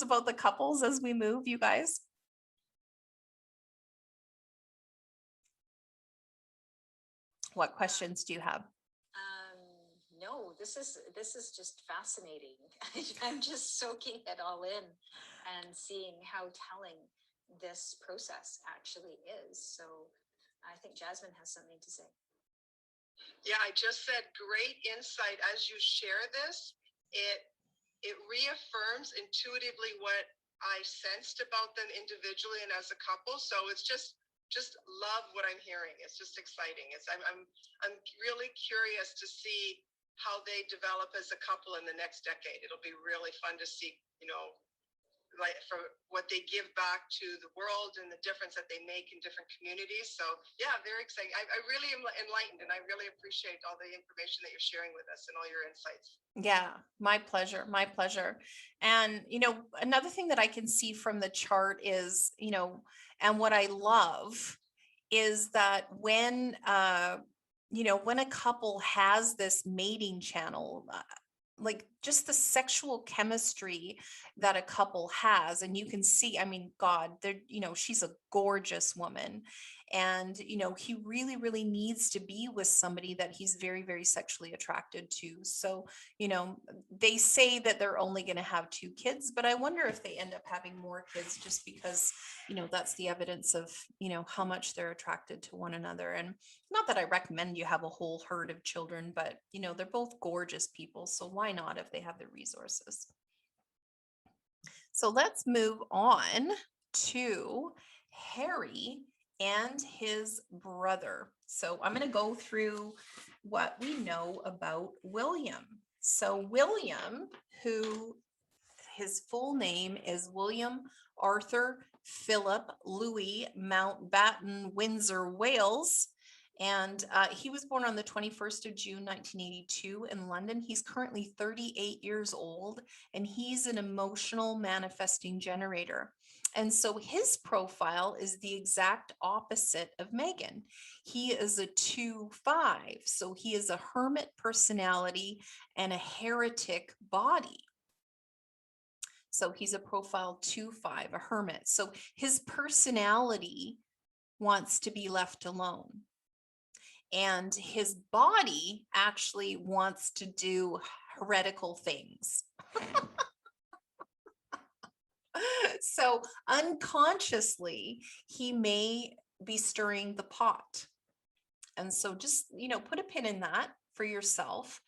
questions about the couples as we move, you guys? What questions do you have? No, this is just fascinating. I'm just soaking it all in and seeing how telling this process actually is. So I think Jasmine has something to say. Yeah, I just said great insight. As you share this, it reaffirms intuitively what I sensed about them individually and as a couple. So it's just love what I'm hearing. It's just exciting. I'm really curious to see how they develop as a couple in the next decade. It'll be really fun to see, like for what they give back to the world and the difference that they make in different communities. So yeah, very exciting. I really am enlightened, and I really appreciate all the information that you're sharing with us and all your insights. Yeah, my pleasure. My pleasure. And, another thing that I can see from the chart is, and what I love is that when a couple has this mating channel, like just the sexual chemistry that a couple has, and you can see, I mean, God, there, she's a gorgeous woman. And, he really, really needs to be with somebody that he's very, very sexually attracted to. So, they say that they're only going to have 2 kids, but I wonder if they end up having more kids just because, that's the evidence of, how much they're attracted to one another. And not that I recommend you have a whole herd of children, but, they're both gorgeous people. So why not if they have the resources? So let's move on to Harry and his brother. So I'm going to go through what we know about William. So William, who his full name is William Arthur Philip Louis Mountbatten Windsor, Wales. And he was born on the 21st of June, 1982 in London. He's currently 38 years old, and he's an emotional manifesting generator. And so his profile is the exact opposite of Meghan. He is a 2-5, so he is a hermit personality and a heretic body. So he's a profile 2-5, a hermit. So his personality wants to be left alone. And his body actually wants to do heretical things. So unconsciously, he may be stirring the pot. And so just, put a pin in that for yourself,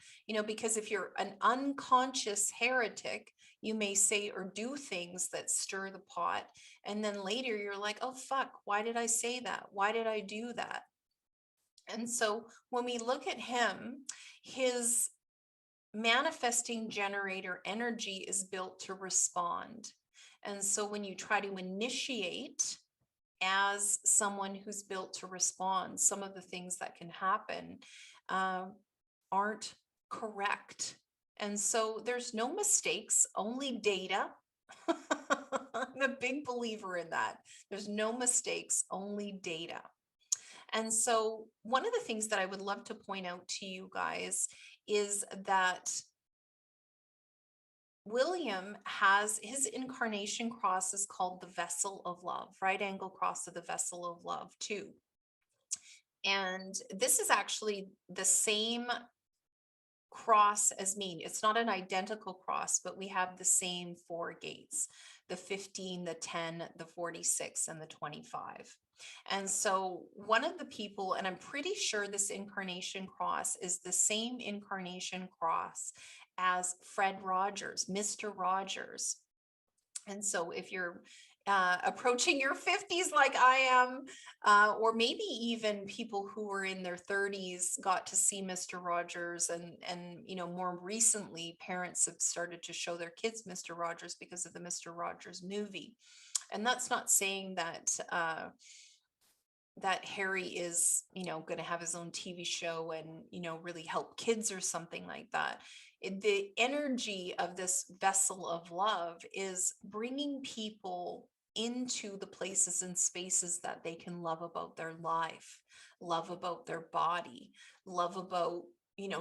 because if you're an unconscious heretic, you may say or do things that stir the pot. And then later you're like, oh, fuck, why did I say that? Why did I do that? And so when we look at him, his manifesting generator energy is built to respond. And so when you try to initiate as someone who's built to respond, some of the things that can happen aren't correct. And so there's no mistakes, only data. I'm a big believer in that. There's no mistakes, only data. And so one of the things that I would love to point out to you guys is that William has his incarnation cross is called the vessel of love, right angle cross of the vessel of love too. And this is actually the same cross as me. It's not an identical cross, but we have the same 4 gates, the 15, the 10, the 46, and the 25. And so one of the people, and I'm pretty sure this incarnation cross is the same incarnation cross as Fred Rogers, Mr. Rogers. And so if you're approaching your 50s like I am, or maybe even people who were in their 30s got to see Mr. Rogers, and more recently parents have started to show their kids Mr. Rogers because of the Mr. Rogers movie. And that's not saying that that Harry is, going to have his own TV show and, really help kids or something like that. The energy of this vessel of love is bringing people into the places and spaces that they can love about their life, love about their body, love about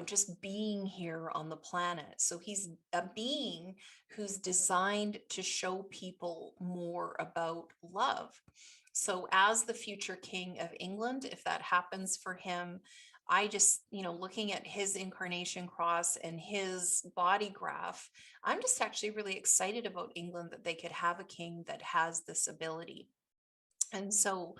just being here on the planet. So he's a being who's designed to show people more about love. So as the future king of England, if that happens for him, I just, looking at his incarnation cross and his body graph, I'm just actually really excited about England that they could have a king that has this ability. And so,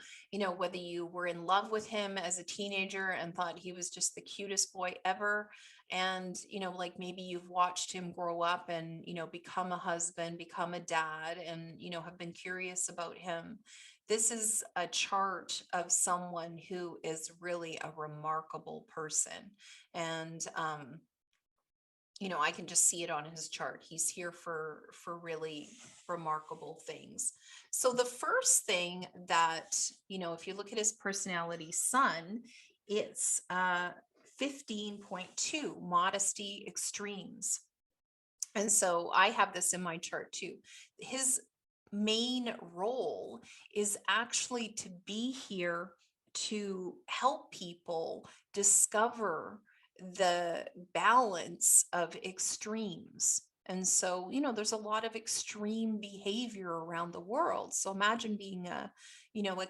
whether you were in love with him as a teenager and thought he was just the cutest boy ever, and, like maybe you've watched him grow up and, become a husband, become a dad, and, have been curious about him. This is a chart of someone who is really a remarkable person. And, I can just see it on his chart. He's here for really remarkable things. So the first thing that, if you look at his personality sun, it's 15.2, modesty extremes. And so I have this in my chart too. His main role is actually to be here to help people discover the balance of extremes. And so, there's a lot of extreme behavior around the world. So imagine being a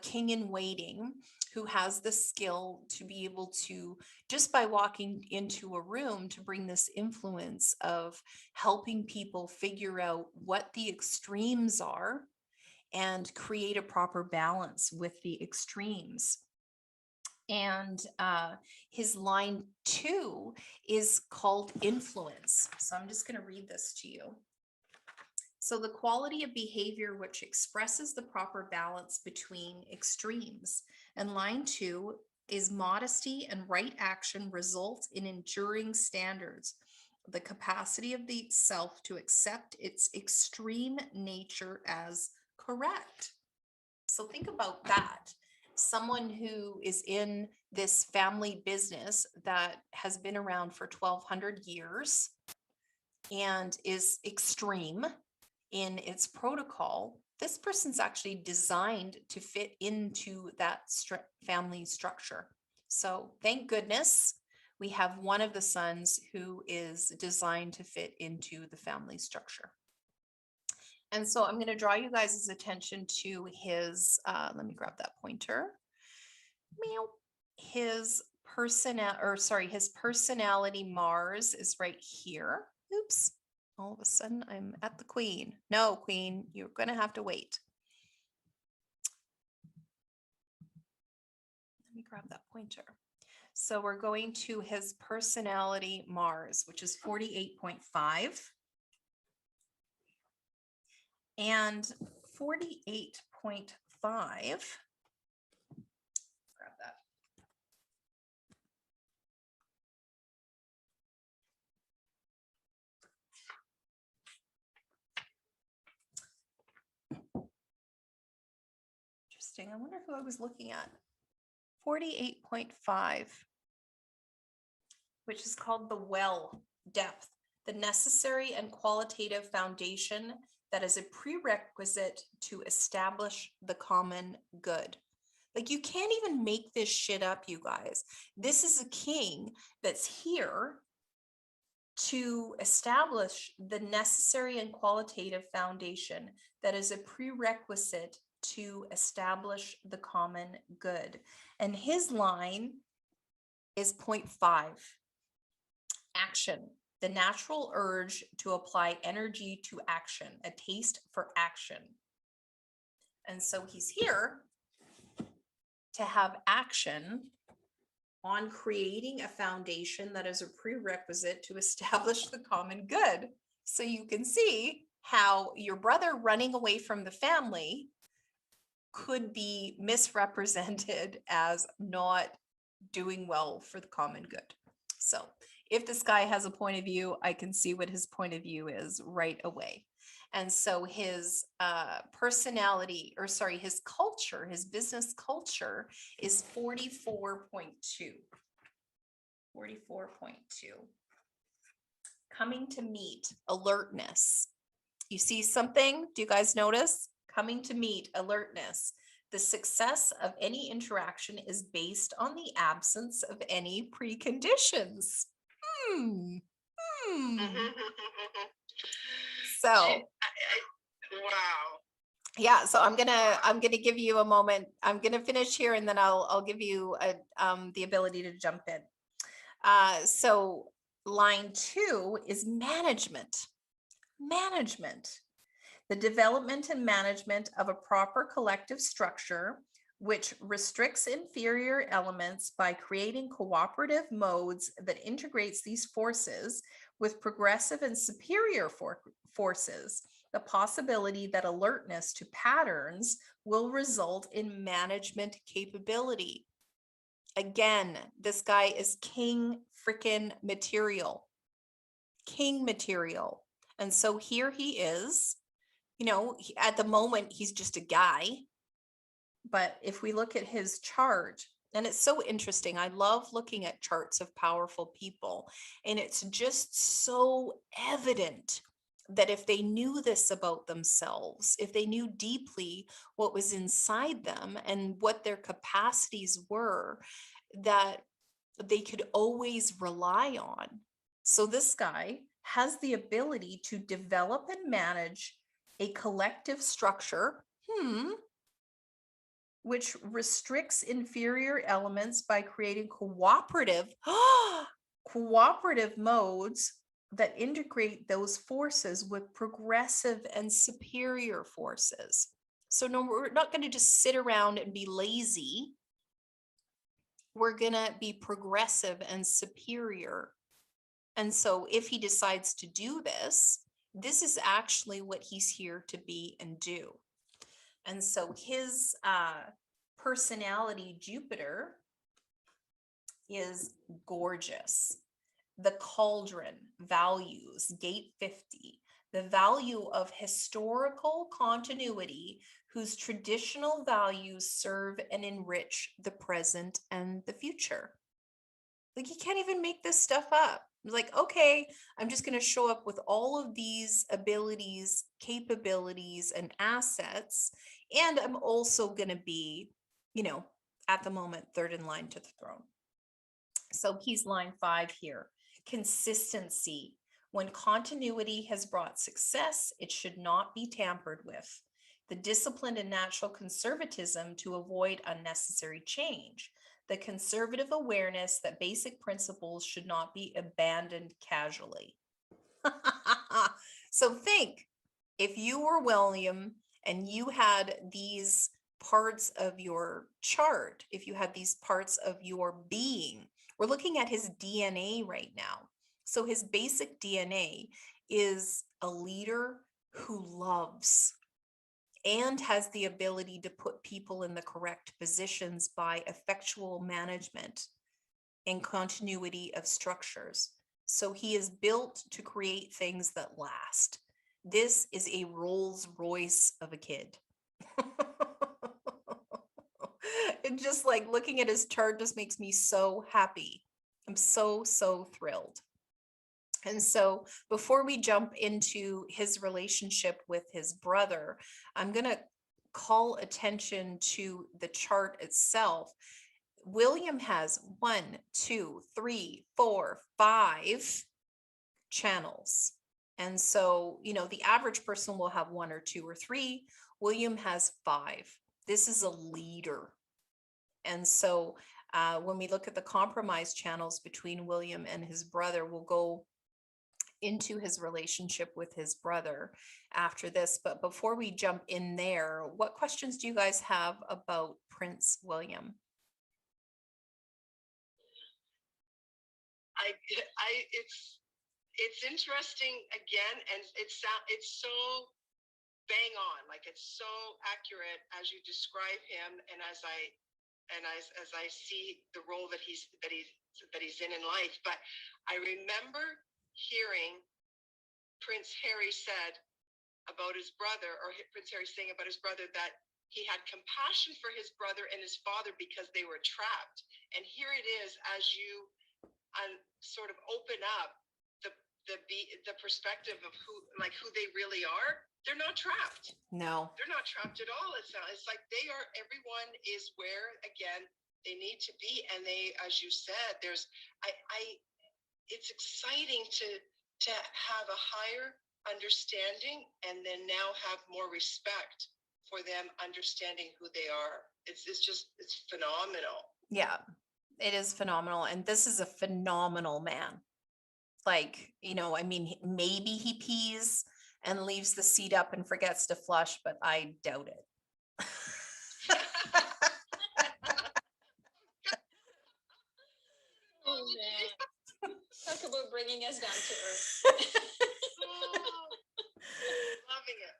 king in waiting who has the skill to be able to, just by walking into a room, to bring this influence of helping people figure out what the extremes are and create a proper balance with the extremes. And his line 2 is called influence. So I'm just going to read this to you. So the quality of behavior which expresses the proper balance between extremes. And line 2 is modesty and right action result in enduring standards. The capacity of the self to accept its extreme nature as correct. So think about that. Someone who is in this family business that has been around for 1200 years and is extreme in its protocol, this person's actually designed to fit into that family structure. So thank goodness we have one of the sons who is designed to fit into the family structure. And so I'm going to draw you guys' attention to his, let me grab that pointer. Meow. His personality Mars is right here. Oops. All of a sudden I'm at the queen. No, queen, you're going to have to wait. Let me grab that pointer. So we're going to his personality Mars, which is 48.5. And 48.5, grab that. Interesting. I wonder who I was looking at. 48.5, which is called the well depth, the necessary and qualitative foundation that is a prerequisite to establish the common good. Like, you can't even make this shit up, you guys. This is a king that's here to establish the necessary and qualitative foundation that is a prerequisite to establish the common good. And his line is 0.5. Action. The natural urge to apply energy to action, a taste for action. And so he's here to have action on creating a foundation that is a prerequisite to establish the common good. So you can see how your brother running away from the family could be misrepresented as not doing well for the common good. So if this guy has a point of view, I can see what his point of view is right away. And so his personality, or sorry, his culture, his business culture is 44.2. 44.2. Coming to meet, alertness. You see something? Do you guys notice? Coming to meet, alertness. The success of any interaction is based on the absence of any preconditions. Hmm. Hmm. Mhm. So Wow. yeah, so I'm gonna give you a moment. I'm gonna finish here and then I'll give you the ability to jump in. So line 2 is management. Management. The development and management of a proper collective structure which restricts inferior elements by creating cooperative modes that integrates these forces with progressive and superior forces. The possibility that alertness to patterns will result in management capability. Again, this guy is king freaking material. King material. And so here he is, at the moment, he's just a guy. But if we look at his chart, and it's so interesting, I love looking at charts of powerful people. And it's just so evident that if they knew this about themselves, if they knew deeply what was inside them and what their capacities were, that they could always rely on. So this guy has the ability to develop and manage a collective structure, which restricts inferior elements by creating cooperative modes that integrate those forces with progressive and superior forces. So no, we're not going to just sit around and be lazy. We're going to be progressive and superior. And so if he decides to do this, this is actually what he's here to be and do. And so his personality, Jupiter, is gorgeous. The cauldron, values, gate 50, the value of historical continuity whose traditional values serve and enrich the present and the future. Like, you can't even make this stuff up. Like, okay, I'm just going to show up with all of these abilities, capabilities, and assets. And I'm also going to be, at the moment, third in line to the throne. So he's line 5 here. Consistency. When continuity has brought success, it should not be tampered with. The discipline and natural conservatism to avoid unnecessary change. The conservative awareness that basic principles should not be abandoned casually. So think, if you were William and you had these parts of your chart, if you had these parts of your being, we're looking at his DNA right now. So his basic DNA is a leader who loves and has the ability to put people in the correct positions by effectual management and continuity of structures. So he is built to create things that last. This is a Rolls Royce of a kid. And just like looking at his chart just makes me so happy. I'm so thrilled. And so before we jump into his relationship with his brother, I'm going to call attention to the chart itself. William has 1, 2, 3, 4, 5 channels. And so, the average person will have 1 or 2 or 3. William has 5. This is a leader. And so when we look at the compromise channels between William and his brother, we'll go into his relationship with his brother after this. But before we jump in there, what questions do you guys have about Prince William? It's interesting again, and it's so bang on, like it's so accurate as you describe him, and as I see the role that he's in life. But I remember hearing Prince Harry said about his brother, or Prince Harry saying about his brother, that he had compassion for his brother and his father because they were trapped. And here it is, as you sort of open up the perspective of who they really are. They're not trapped. No, they're not trapped at all. It's like everyone is where, again, they need to be. And they, as you said, it's exciting to have a higher understanding and then now have more respect for them understanding who they are. It's phenomenal. Yeah, it is phenomenal. And this is a phenomenal man. Like, I mean, maybe he pees and leaves the seat up and forgets to flush, but I doubt it. Oh man, talk about bringing us down to earth. Oh,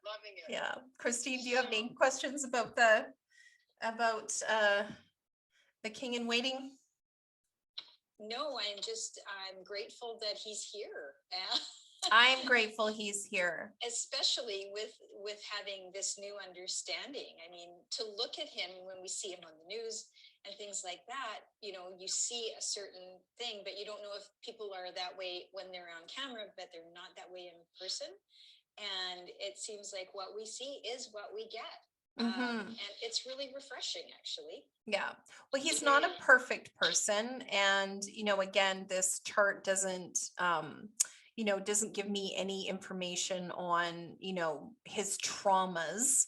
loving it. Yeah. Christine, do you have any questions about about the king in waiting? No, I'm grateful that he's here. I'm grateful he's here. Especially with having this new understanding. I mean, to look at him when we see him on the news and things like that, you see a certain thing, but you don't know if people are that way when they're on camera, but they're not that way in person. And it seems like what we see is what we get. And it's really refreshing, actually. Yeah. Well, he's not a perfect person. And, again, this chart doesn't, doesn't give me any information on, his traumas.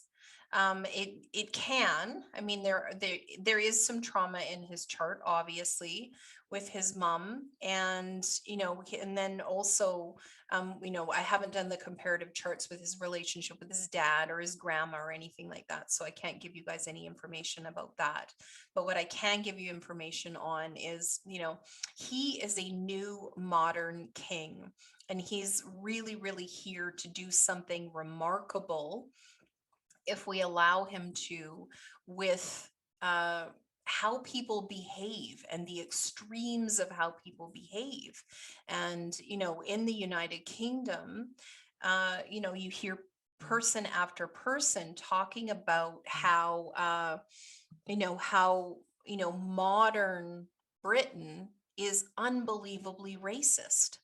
It can. I mean, there is some trauma in his chart, obviously, with his mom, and and then also, I haven't done the comparative charts with his relationship with his dad or his grandma or anything like that, so I can't give you guys any information about that. But what I can give you information on is, he is a new modern king, and he's really, really here to do something remarkable if we allow him to, with how people behave and the extremes of how people behave. And, in the United Kingdom, you hear person after person talking about how, modern Britain is unbelievably racist.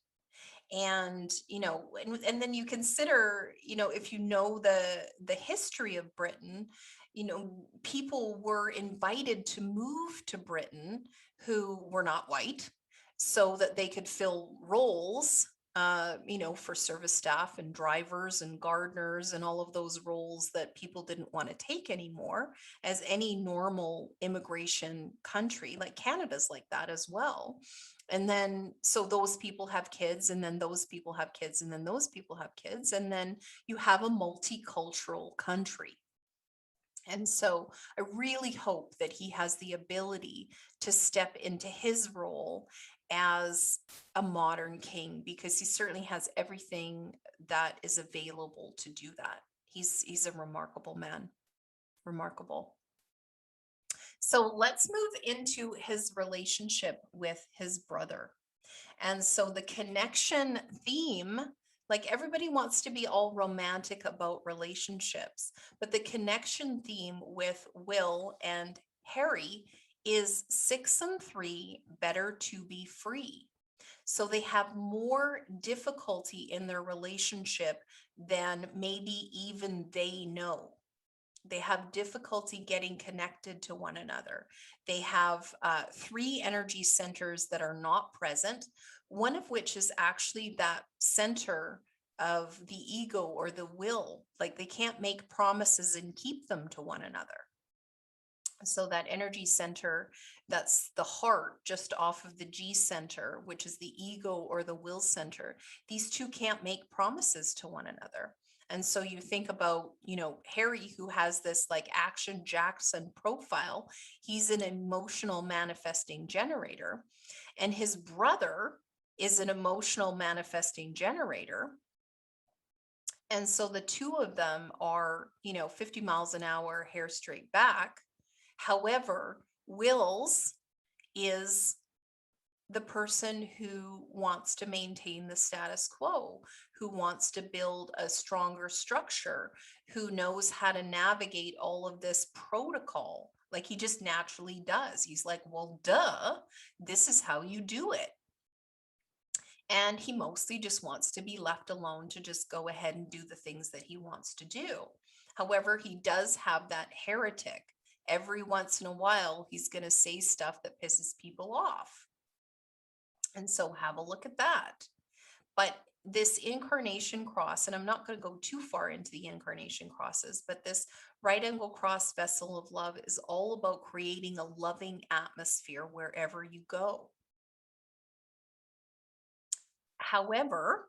And and then you consider, if the history of Britain, people were invited to move to Britain who were not white, so that they could fill roles, for service staff and drivers and gardeners and all of those roles that people didn't want to take anymore, as any normal immigration country. Like Canada's like that as well. And then, so those people have kids, and then those people have kids, and then those people have kids, and then you have a multicultural country. And so I really hope that he has the ability to step into his role as a modern king, because he certainly has everything that is available to do that. He's a remarkable man. Remarkable. So let's move into his relationship with his brother. And so the connection theme, like everybody wants to be all romantic about relationships, but the connection theme with Will and Harry is 6 and 3, better to be free. So they have more difficulty in their relationship than maybe even they know. They have difficulty getting connected to one another. They have 3 energy centers that are not present, one of which is actually that center of the ego or the will. Like they can't make promises and keep them to one another. So that energy center, that's the heart just off of the G center, which is the ego or the will center. These two can't make promises to one another. And so you think about, Harry, who has this like Action Jackson profile, he's an emotional manifesting generator, and his brother is an emotional manifesting generator. And so the two of them are, 50 miles an hour, hair straight back. However, Will's is the person who wants to maintain the status quo, who wants to build a stronger structure, who knows how to navigate all of this protocol. Like he just naturally does. He's like, well, duh, this is how you do it. And he mostly just wants to be left alone to just go ahead and do the things that he wants to do. However, he does have that heretic. Every once in a while, he's going to say stuff that pisses people off. And so have a look at that. But this incarnation cross, and I'm not going to go too far into the incarnation crosses, but this right angle cross vessel of love is all about creating a loving atmosphere wherever you go. However,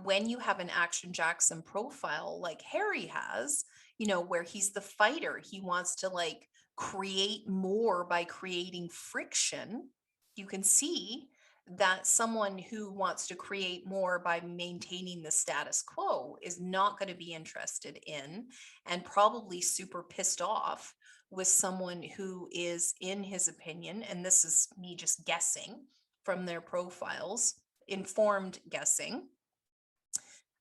when you have an Action Jackson profile like Harry has, where he's the fighter, he wants to like create more by creating friction. You can see that someone who wants to create more by maintaining the status quo is not going to be interested in, and probably super pissed off with someone who is, in his opinion, and this is me just guessing from their profiles, informed guessing,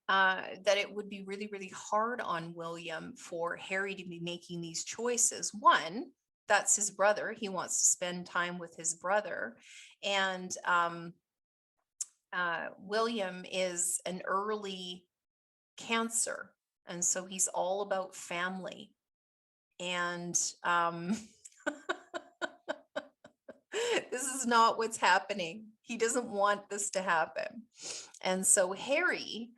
that it would be really, really hard on William for Harry to be making these choices. One, that's his brother. He wants to spend time with his brother. And William is an early Cancer. And so he's all about family. And this is not what's happening. He doesn't want this to happen. And so Harry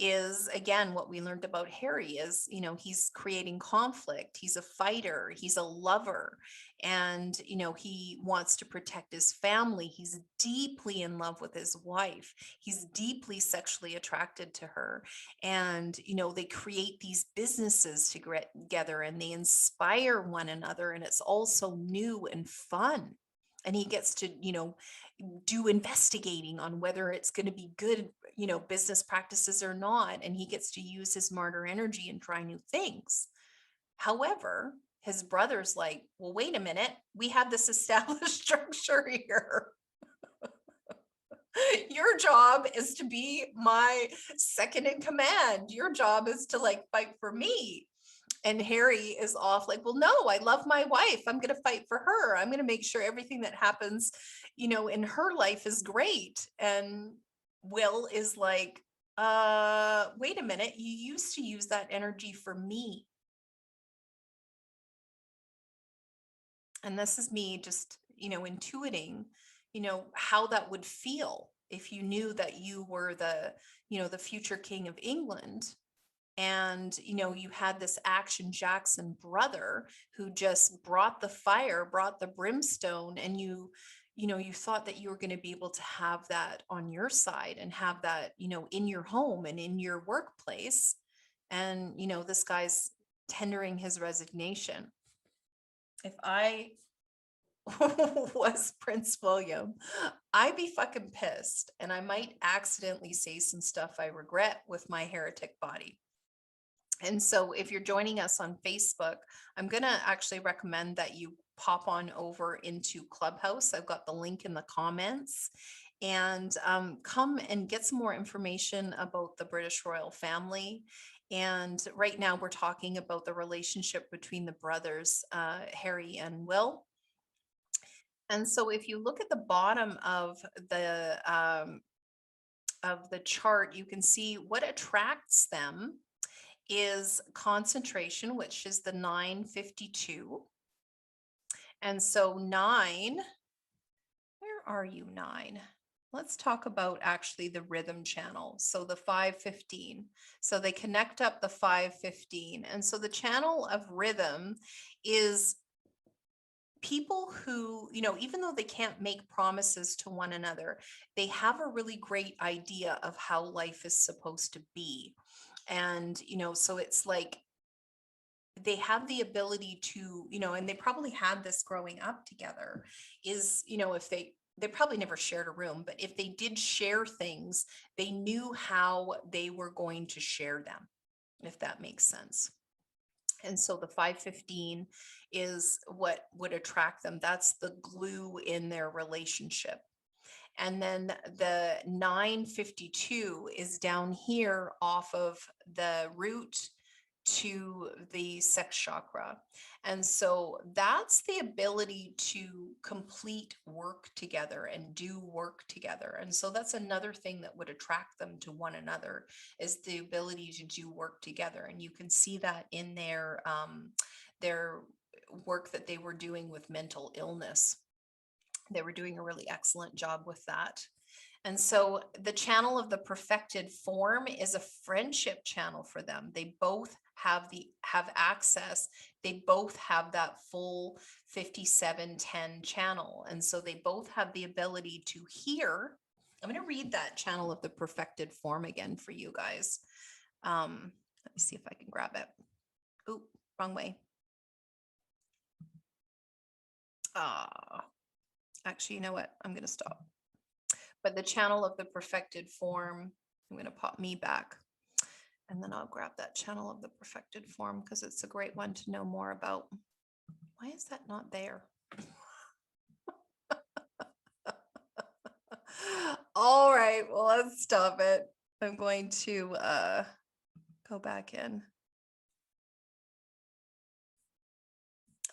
is, again, what we learned about Harry is, he's creating conflict. He's a fighter. He's a lover. And, he wants to protect his family. He's deeply in love with his wife. He's deeply sexually attracted to her. And, they create these businesses together and they inspire one another. And it's also new and fun. And he gets to, do investigating on whether it's going to be good, business practices or not. And he gets to use his martyr energy and try new things. However, his brother's like, well, wait a minute, we have this established structure here. Your job is to be my second in command. Your job is to like fight for me. And Harry is off like, well, no, I love my wife. I'm going to fight for her. I'm going to make sure everything that happens, in her life is great. And Will is like, wait a minute. You used to use that energy for me. And this is me just, intuiting, how that would feel if you knew that you were the future king of England. And, you had this Action Jackson brother who just brought the fire, brought the brimstone, and you thought that you were going to be able to have that on your side and have that, in your home and in your workplace. And, this guy's tendering his resignation. If I was Prince William, I'd be fucking pissed. And I might accidentally say some stuff I regret with my heretic body. And so if you're joining us on Facebook, I'm going to actually recommend that you pop on over into Clubhouse. I've got the link in the comments, and come and get some more information about the British royal family. And right now we're talking about the relationship between the brothers, Harry and Will. And so if you look at the bottom of the chart, you can see what attracts them is concentration, which is the 952. And so 9, where are you 9? Let's talk about actually the rhythm channel. So the 515. So they connect up the 515. And so the channel of rhythm is people who, even though they can't make promises to one another, they have a really great idea of how life is supposed to be. And, so it's like they have the ability to, and they probably had this growing up together, is, if they probably never shared a room, but if they did share things, they knew how they were going to share them, if that makes sense. And so the 515 is what would attract them. That's the glue in their relationship. And then the 952 is down here off of the root to the sex chakra. And so that's the ability to complete work together and do work together. And so that's another thing that would attract them to one another, is the ability to do work together. And you can see that in their work that they were doing with mental illness. They were doing a really excellent job with that. And so the channel of the perfected form is a friendship channel for them. They both have access. They both have that full 5710 channel. And so they both have the ability to hear. I'm going to read that channel of the perfected form again for you guys. Let me see if I can grab it. Oh, wrong way. Actually, you know what? I'm going to stop. But the channel of the perfected form, I'm going to pop me back. And then I'll grab that channel of the perfected form because it's a great one to know more about. Why is that not there? All right, well, let's stop it. I'm going to go back in.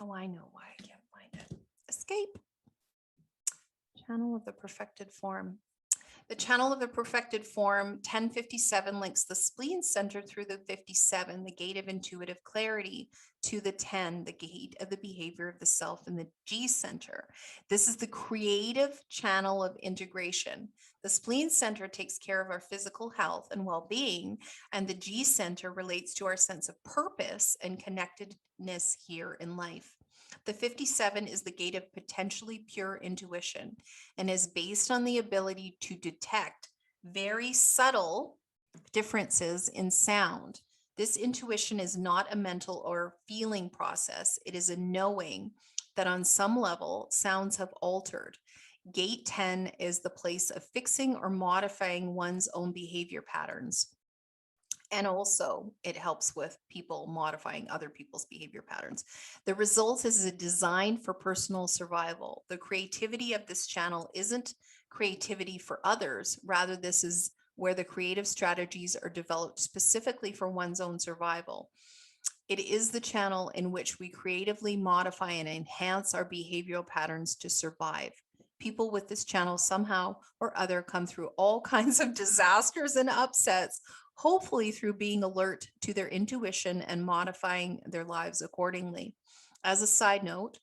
Oh, I know why I can't find it. Escape. Channel of the perfected form. The channel of the perfected form 1057 links the spleen center through the 57, the gate of intuitive clarity, to the 10, the gate of the behavior of the self, and the G center. This is the creative channel of integration. The spleen center takes care of our physical health and well-being, and the G center relates to our sense of purpose and connectedness here in life. The 57 is the gate of potentially pure intuition and is based on the ability to detect very subtle differences in sound. This intuition is not a mental or feeling process. It is a knowing that on some level sounds have altered. Gate 10 is the place of fixing or modifying one's own behavior patterns. And also it helps with people modifying other people's behavior patterns. The result is a design for personal survival. The creativity of this channel isn't creativity for others. Rather, this is where the creative strategies are developed specifically for one's own survival. It is the channel in which we creatively modify and enhance our behavioral patterns to survive. People with this channel somehow or other come through all kinds of disasters and upsets, hopefully through being alert to their intuition and modifying their lives accordingly. As a side note,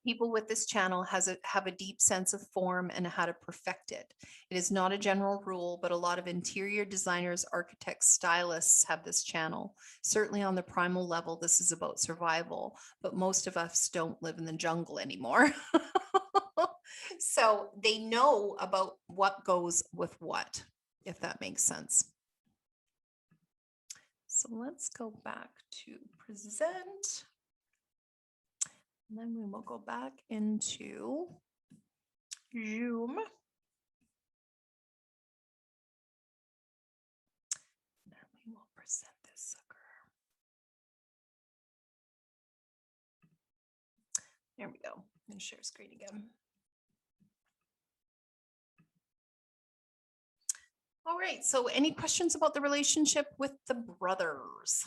people with this channel have a deep sense of form and how to perfect it. It is not a general rule, but a lot of interior designers, architects, stylists have this channel. Certainly on the primal level, this is about survival, but most of us don't live in the jungle anymore. So they know about what goes with what, if that makes sense. So let's go back to present. And then we will go back into Zoom. And we will present this sucker. There we go. I'm going to share screen again. All right. So any questions about the relationship with the brothers?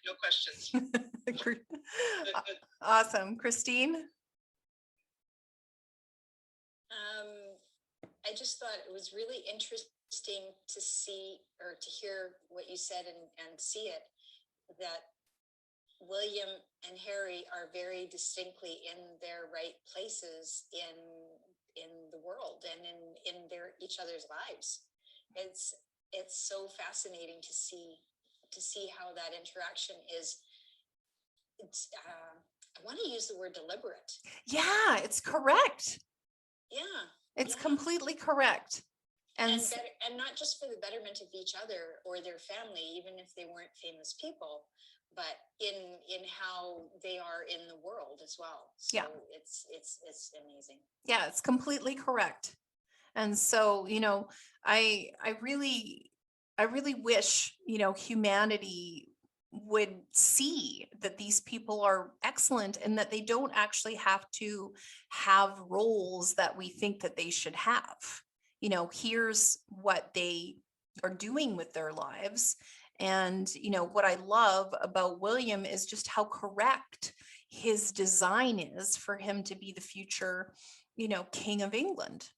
No questions. Awesome. Christine? I just thought it was really interesting to see or to hear what you said and see it, that William and Harry are very distinctly in their right places in the world and in their each other's lives. It's so fascinating to see how that interaction is. I want to use the word deliberate. Yeah, it's correct. Yeah, it's yeah. completely correct. And not just for the betterment of each other or their family, even if they weren't famous people, but in how they are in the world as well. So yeah, it's amazing. Yeah, it's completely correct. And so, I really wish, humanity would see that these people are excellent and that they don't actually have to have roles that we think that they should have. Here's what they are doing with their lives. And, what I love about William is just how correct his design is for him to be the future, King of England.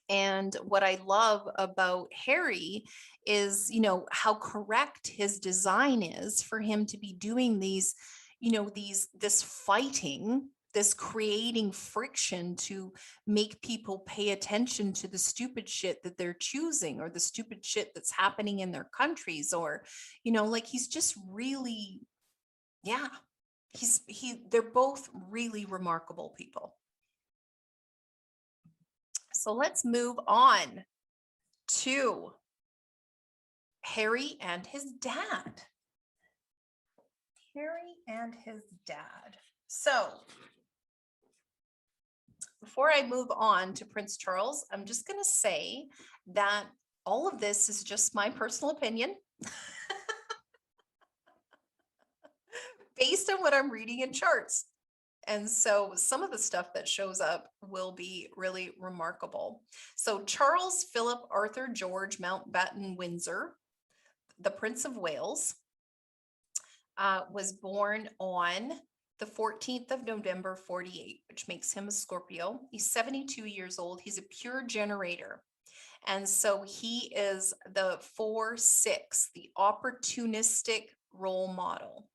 And what I love about Harry is, you know, how correct his design is for him to be doing these, you know, this fighting, this creating friction to make people pay attention to the stupid shit that they're choosing, or the stupid shit that's happening in their countries, or, you know, like he's just really, yeah, they're both really remarkable people. So let's move on to Harry and his dad. Harry and his dad. So before I move on to Prince Charles, I'm just going to say that all of this is just my personal opinion based on what I'm reading in charts. And so some of the stuff that shows up will be really remarkable. So Charles Philip Arthur George Mountbatten Windsor, the Prince of Wales, was born on the 14th of November, 48, which makes him a Scorpio. He's 72 years old. He's a pure generator. And so he is the 4-6, the opportunistic role model.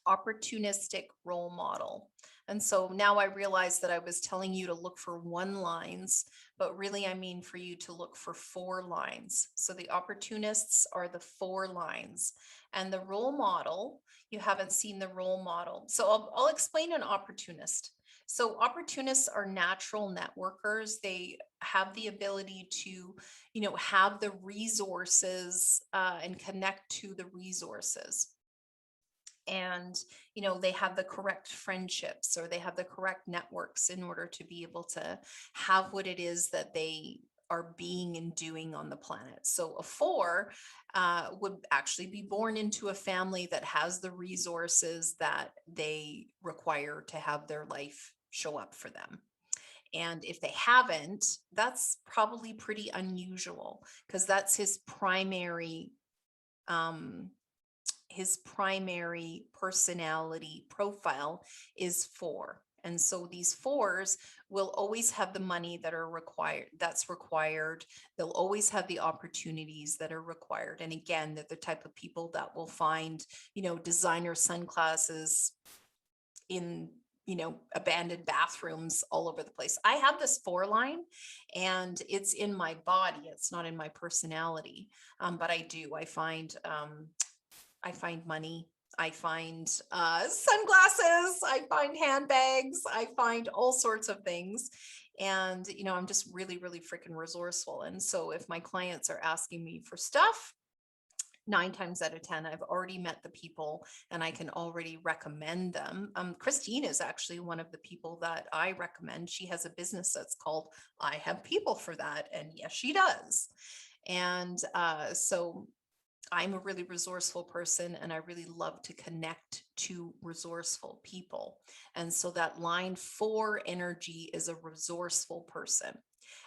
Opportunistic role model. And so now I realize that I was telling you to look for 1 lines, but really I mean for you to look for 4 lines. So the opportunists are the 4 lines, and the role model, you haven't seen the role model. So I'll explain an opportunist. So opportunists are natural networkers. They have the ability to, you know, have the resources and connect to the resources. And, you know, they have the correct friendships, or they have the correct networks in order to be able to have what it is that they are being and doing on the planet. So a 4 would actually be born into a family that has the resources that they require to have their life show up for them. And if they haven't, that's probably pretty unusual, because that's his primary personality profile is 4. And so these 4s will always have the money that's required. They'll always have the opportunities that are required. And again, they're the type of people that will find, you know, designer sunglasses in, you know, abandoned bathrooms all over the place. I have this 4 line, and it's in my body. It's not in my personality. But I do. I find money. I find sunglasses. I find handbags. I find all sorts of things. And, you know, I'm just really, really freaking resourceful. And so if my clients are asking me for stuff, 9 times out of 10, I've already met the people and I can already recommend them. Christine is actually one of the people that I recommend. She has a business that's called I Have People for That. And yes, she does. And so I'm a really resourceful person, and I really love to connect to resourceful people. And so that line 4 energy is a resourceful person.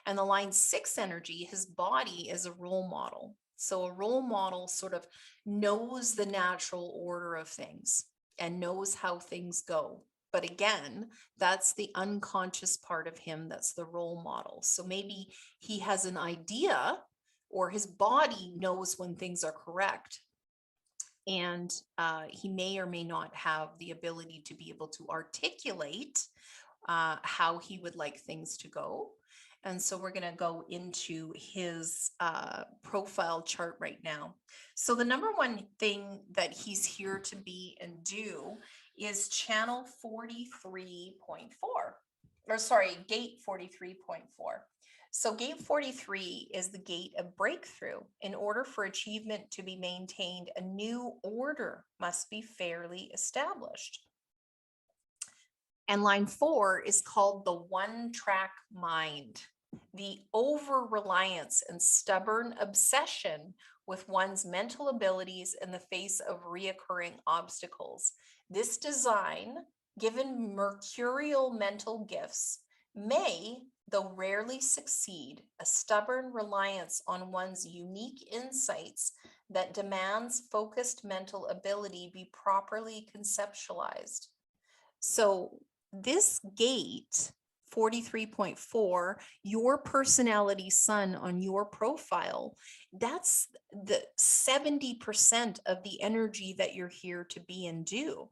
And the line 6 energy, his body is a role model. So a role model sort of knows the natural order of things and knows how things go. But again, that's the unconscious part of him. That's the role model. So maybe he has an idea, or his body knows when things are correct. And he may or may not have the ability to be able to articulate how he would like things to go. And so we're going to go into his profile chart right now. So the number one thing that he's here to be and do is channel 43.4, or sorry, gate 43.4. So gate 43 is the gate of breakthrough. In order for achievement to be maintained, a new order must be fairly established. And line 4 is called the one-track mind, the over-reliance and stubborn obsession with one's mental abilities in the face of reoccurring obstacles. This design, given mercurial mental gifts, may, though rarely succeed, a stubborn reliance on one's unique insights that demands focused mental ability be properly conceptualized. So this gate 43.4, your personality sun on your profile, that's the 70% of the energy that you're here to be and do.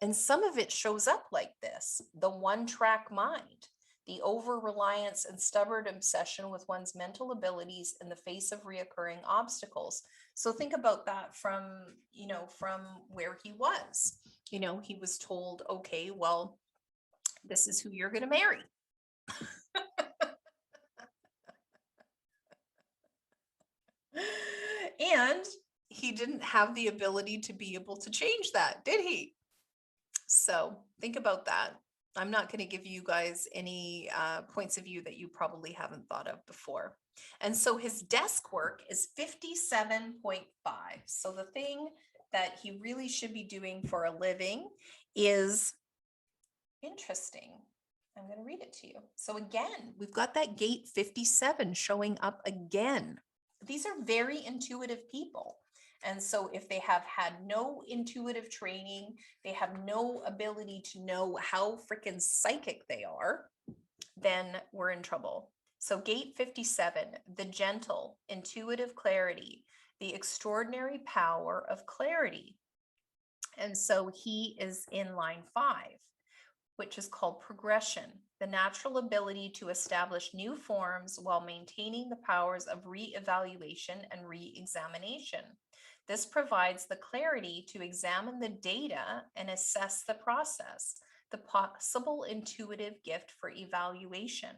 And some of it shows up like this: the one track mind, the over reliance and stubborn obsession with one's mental abilities in the face of reoccurring obstacles. So think about that from, from where he was. He was told, okay, well, this is who you're going to marry. And he didn't have the ability to be able to change that, did he? So think about that. I'm not going to give you guys any points of view that you probably haven't thought of before. And so his desk work is 57.5. So the thing that he really should be doing for a living is interesting. I'm going to read it to you. So again, we've got that gate 57 showing up again. These are very intuitive people. And so if they have had no intuitive training, they have no ability to know how freaking psychic they are, then we're in trouble. So gate 57, the gentle, intuitive clarity, the extraordinary power of clarity. And so he is in line 5, which is called progression, the natural ability to establish new forms while maintaining the powers of re-evaluation and re-examination. This provides the clarity to examine the data and assess the process, the possible intuitive gift for evaluation.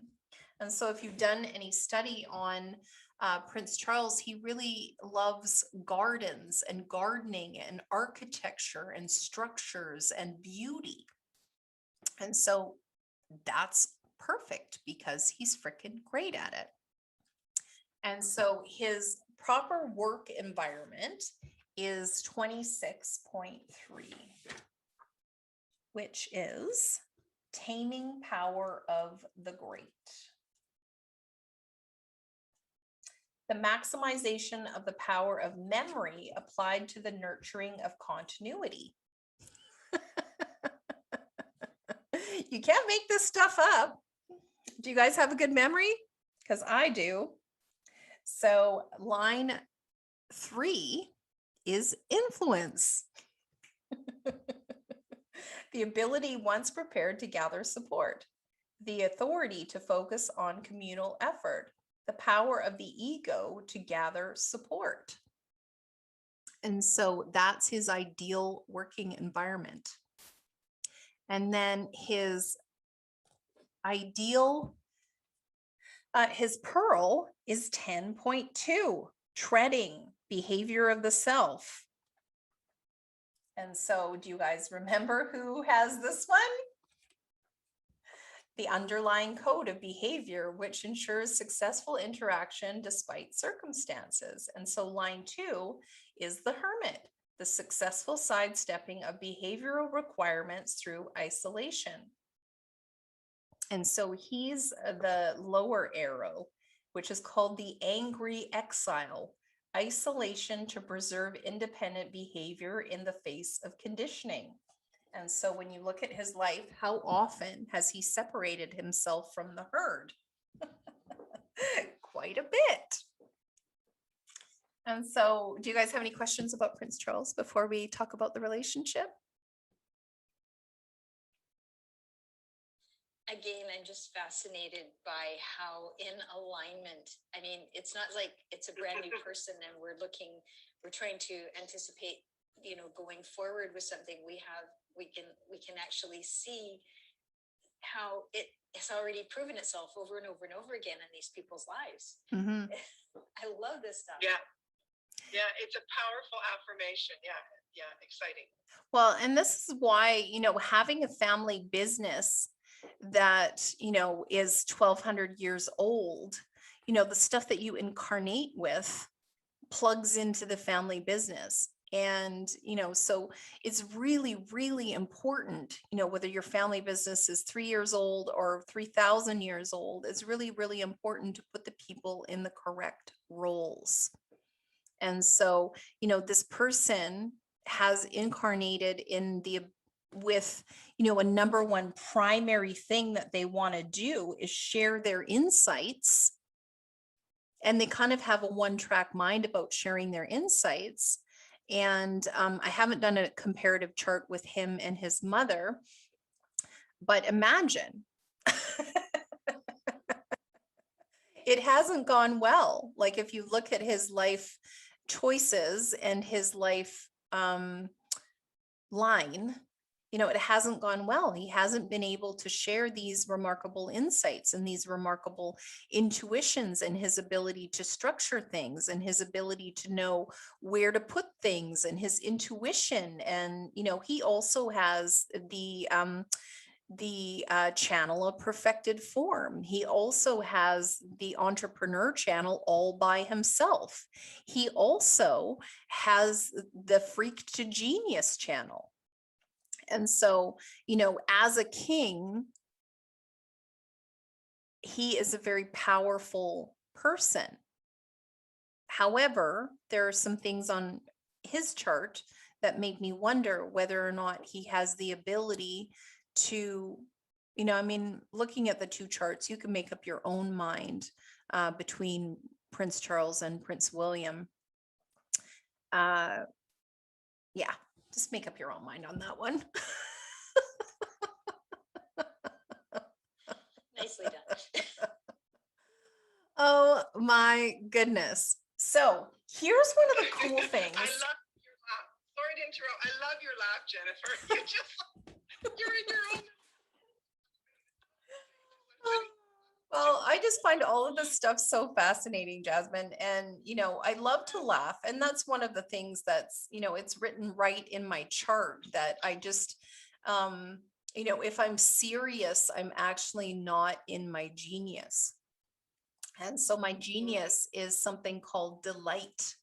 And so if you've done any study on Prince Charles, he really loves gardens and gardening and architecture and structures and beauty. And so that's perfect because he's freaking great at it. And so his proper work environment is 26.3, which is taming power of the great. The maximization of the power of memory applied to the nurturing of continuity. You can't make this stuff up. Do you guys have a good memory? Because I do. So line 3 is influence. The ability once prepared to gather support. The authority to focus on communal effort. The power of the ego to gather support. And so that's his ideal working environment. And then his ideal, his pearl is 10.2, treading, behavior of the self. And so do you guys remember who has this one? The underlying code of behavior, which ensures successful interaction despite circumstances. And so line 2 is the hermit, the successful sidestepping of behavioral requirements through isolation. And so he's the lower arrow, which is called the angry exile, isolation to preserve independent behavior in the face of conditioning. And so when you look at his life, how often has he separated himself from the herd? Quite a bit. And so do you guys have any questions about Prince Charles before we talk about the relationship? Again, I'm just fascinated by how in alignment, I mean, it's not like it's a brand new person and we're trying to anticipate, going forward with something. We can actually see how it has already proven itself over and over and over again in these people's lives. Mm-hmm. I love this stuff. Yeah, it's a powerful affirmation. Yeah, exciting. Well, and this is why, having a family business that, is 1,200 years old, the stuff that you incarnate with plugs into the family business. And, so it's really, really important, whether your family business is 3 years old or 3,000 years old, it's really, really important to put the people in the correct roles. And so, this person has incarnated in the with, a number one primary thing that they want to do is share their insights. And they kind of have a one-track mind about sharing their insights. And I haven't done a comparative chart with him and his mother, but imagine it hasn't gone well. Like if you look at his life choices and his life line, it hasn't gone well. He hasn't been able to share these remarkable insights and these remarkable intuitions and his ability to structure things and his ability to know where to put things and his intuition. And, he also has the channel of perfected form. He also has the entrepreneur channel all by himself. He also has the freak to genius channel. And so, as a king, he is a very powerful person. However, there are some things on his chart that made me wonder whether or not he has the ability to, looking at the two charts, you can make up your own mind between Prince Charles and Prince William. Yeah, just make up your own mind on that one. Nicely done. Oh my goodness. So here's one of the cool things. I love your laugh. Sorry to interrupt. I love your laugh, Jennifer. You're in your own. Well, I just find all of this stuff so fascinating, Jasmine. And, I love to laugh. And that's one of the things that's, it's written right in my chart that I just, if I'm serious, I'm actually not in my genius. And so my genius is something called delight.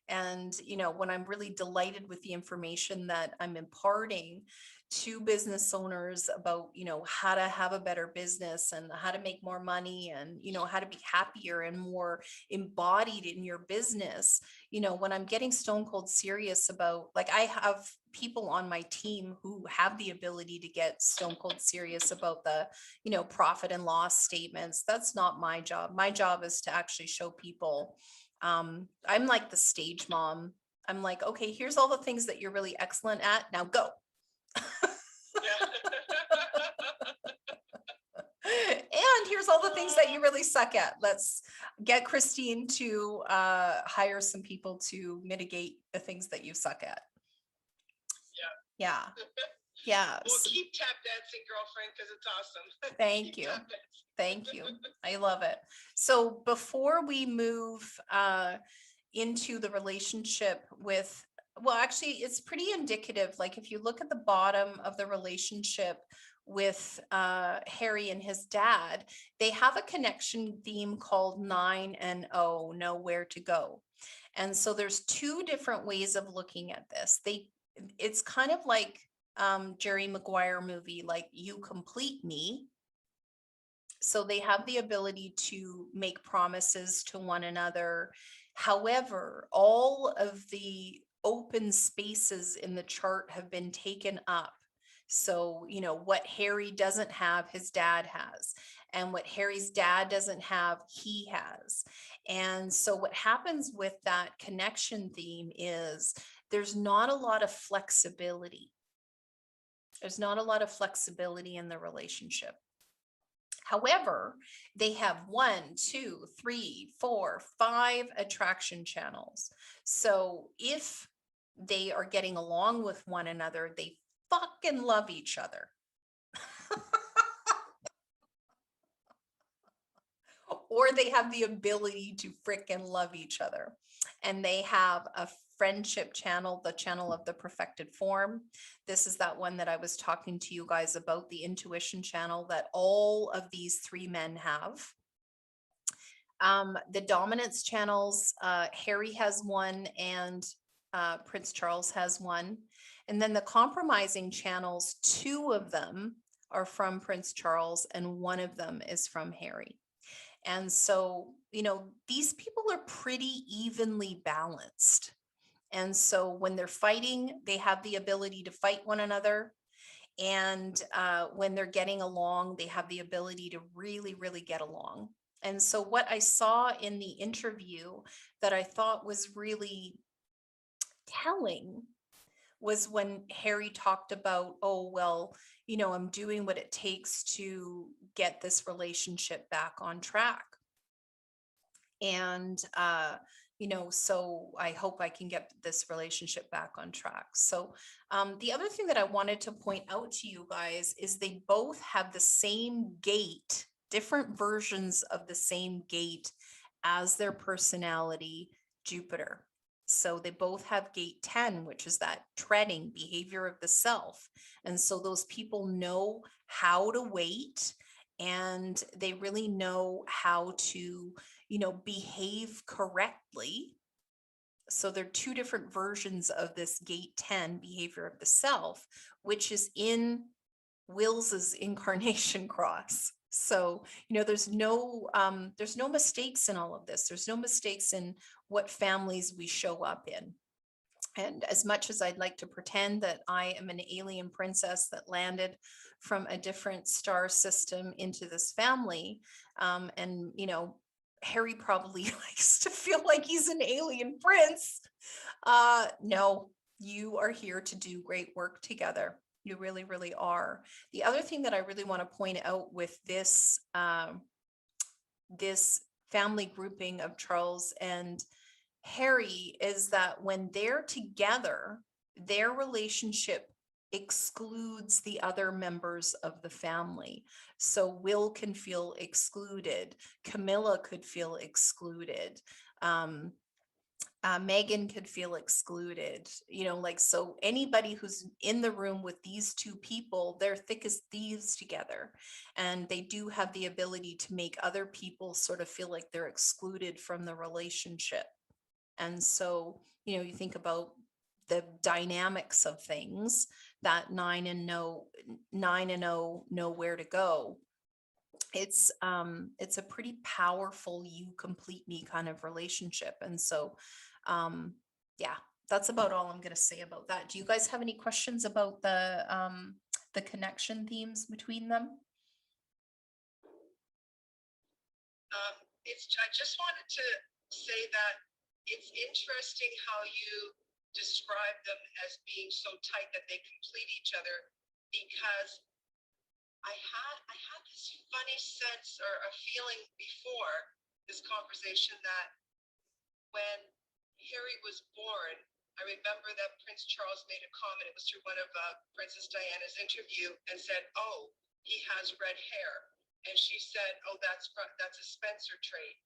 And, when I'm really delighted with the information that I'm imparting to business owners about, how to have a better business and how to make more money and, how to be happier and more embodied in your business, when I'm getting stone cold serious about, like, I have people on my team who have the ability to get stone cold serious about the, profit and loss statements. That's not my job. My job is to actually show people. I'm like the stage mom. I'm like, okay, here's all the things that you're really excellent at. Now go. And here's all the things that you really suck at. Let's get Christine to hire some people to mitigate the things that you suck at. Yeah. Yeah. We'll keep tap dancing, girlfriend, because it's awesome. Thank you. Thank you. I love it. So before we move into the relationship with, well, actually, it's pretty indicative. Like if you look at the bottom of the relationship with Harry and his dad, they have a connection theme called 9 and 0, know where to go. And so there's two different ways of looking at this. It's kind of like Jerry Maguire movie, like You Complete Me. So they have the ability to make promises to one another. However, all of the open spaces in the chart have been taken up. So, what Harry doesn't have, his dad has. And what Harry's dad doesn't have, he has. And so what happens with that connection theme is there's not a lot of flexibility. There's not a lot of flexibility in the relationship. However, they have 1, 2, 3, 4, 5 attraction channels. So if they are getting along with one another, they fucking love each other. Or they have the ability to freaking love each other. And they have a friendship channel, the channel of the perfected form. This is that one that I was talking to you guys about, the intuition channel that all of these 3 men have. The dominance channels, Harry has one and Prince Charles has one. And then the compromising channels, 2 of them are from Prince Charles and 1 of them is from Harry. And so, these people are pretty evenly balanced. And so when they're fighting, they have the ability to fight one another. And when they're getting along, they have the ability to really, really get along. And so what I saw in the interview that I thought was really telling was when Harry talked about, oh, well, I'm doing what it takes to get this relationship back on track. And, so I hope I can get this relationship back on track. So the other thing that I wanted to point out to you guys is they both have the same gate, different versions of the same gate as their personality, Jupiter. So they both have gate 10, which is that treading behavior of the self. And so those people know how to wait, and they really know how to, behave correctly. So they're two different versions of this gate 10 behavior of the self, which is in Wills's incarnation cross. So, there's no mistakes in all of this. There's no mistakes in what families we show up in. And as much as I'd like to pretend that I am an alien princess that landed from a different star system into this family, and Harry probably likes to feel like he's an alien prince. No, you are here to do great work together. You really, really are. The other thing that I really want to point out with this this family grouping of Charles and Harry is that when they're together, their relationship excludes the other members of the family. So Will can feel excluded. Camilla could feel excluded. Meghan could feel excluded, so anybody who's in the room with these two people, they're thick as thieves together. And they do have the ability to make other people sort of feel like they're excluded from the relationship. And so, you think about the dynamics of things, that 9 and 0 know where to go. It's a pretty powerful you complete me kind of relationship. And so yeah, that's about all I'm going to say about that. Do you guys have any questions about the connection themes between them? I just wanted to say that it's interesting how you describe them as being so tight that they complete each other, because I had this funny sense or a feeling before this conversation that when Harry was born, I remember that Prince Charles made a comment. It was through one of Princess Diana's interview, and said, "Oh, he has red hair," and she said, "Oh, that's a Spencer trait."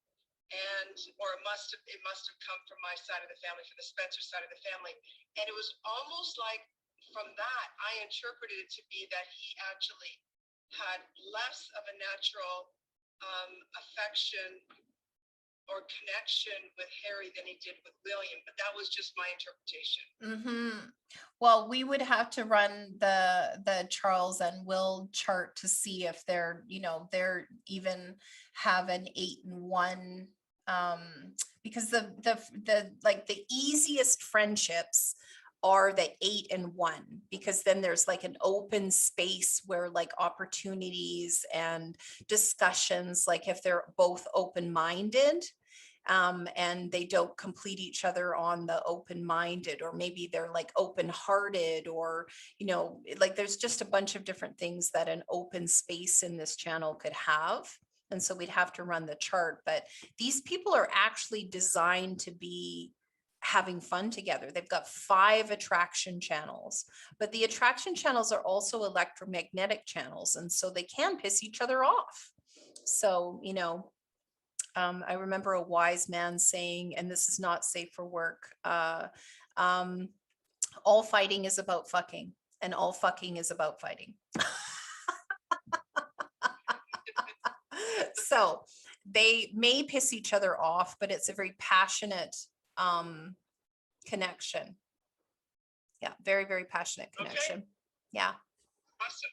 Or it must have come from my side of the family, from the Spencer side of the family. And it was almost like from that, I interpreted it to be that he actually had less of a natural affection or connection with Harry than he did with William. But that was just my interpretation. Mm-hmm. Well, we would have to run the Charles and Will chart to see if they're even have an 8 and 1, because the easiest friendships are the 8 and 1, because then there's like an open space where like opportunities and discussions, like if they're both open-minded, and they don't complete each other on the open-minded, or maybe they're like open-hearted, or like there's just a bunch of different things that an open space in this channel could have. And so we'd have to run the chart, but these people are actually designed to be having fun together. They've got 5 attraction channels, but the attraction channels are also electromagnetic channels, and so they can piss each other off. So I remember a wise man saying, and this is not safe for work, all fighting is about fucking, and all fucking is about fighting. So they may piss each other off, but it's a very passionate connection. Yeah, very, very passionate connection. Okay. Yeah. Awesome.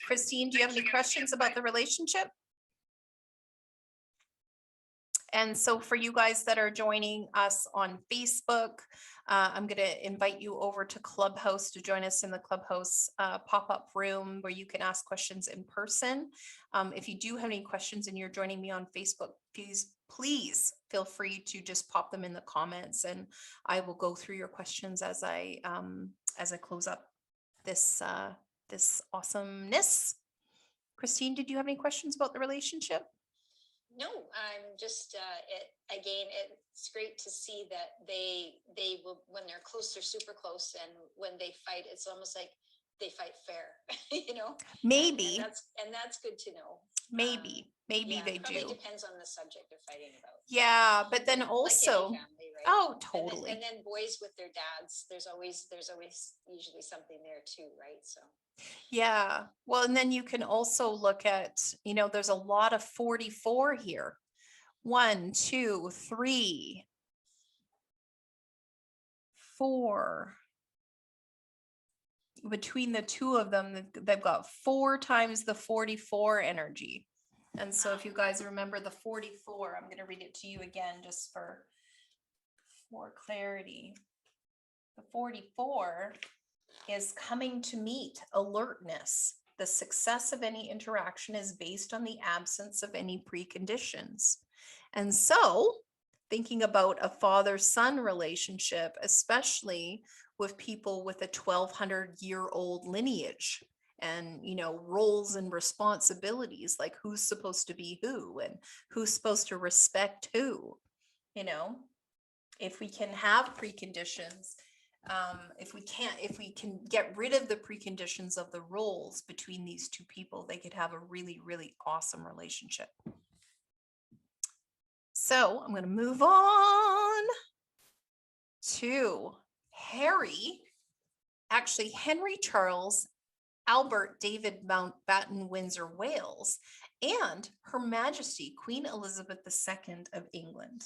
Christine, do you have any questions about the relationship? And so for you guys that are joining us on Facebook, I'm going to invite you over to Clubhouse to join us in the Clubhouse pop-up room where you can ask questions in person. If you do have any questions and you're joining me on Facebook, please feel free to just pop them in the comments, and I will go through your questions as I close up this this awesomeness. Christine, did you have any questions about the relationship? No, I'm just, it's great to see that they will, when they're close, they're super close. And when they fight, it's almost like they fight fair, you know? Maybe. And that's good to know. Maybe Yeah, they probably do. depends on the subject they're fighting about. Yeah, but then Like also, any family, right? oh, totally. And then boys with their dads, there's always usually something there too, right? So. Yeah. Well, and then you can also look at, there's a lot of 44 here. 1, 2, 3, 4. Between the two of them, they've got 4 times the 44 energy. And so if you guys remember the 44, I'm going to read it to you again just for clarity. The 44 is coming to meet, alertness. The success of any interaction is based on the absence of any preconditions. And so thinking about a father-son relationship, especially with people with a 1,200-year-old lineage and, roles and responsibilities, like who's supposed to be who and who's supposed to respect who, if we can have preconditions, if we can get rid of the preconditions of the roles between these two people, they could have a really, really awesome relationship. So I'm going to move on to Henry Charles Albert David Mountbatten Windsor Wales, and Her Majesty Queen Elizabeth II of England.